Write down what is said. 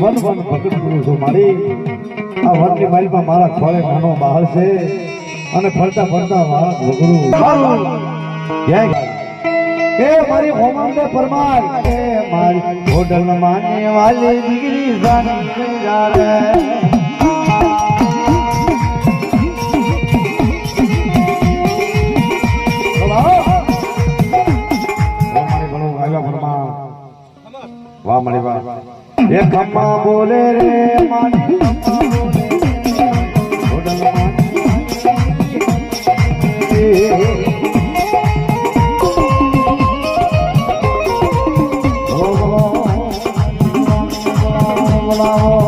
one one પકડ કરું છું મારી આ વનની મારીમાં મારા ખોળે નાનો બહાર છે અને ફરતા ફરતા વાત વગડું એ મારી હોમાને પરમાર એ મારી હોટલ માને વાલી દીકરી જાની જારે વાહ મારી વાહ એ ખમ્મા બોલે રે માની બોલાવો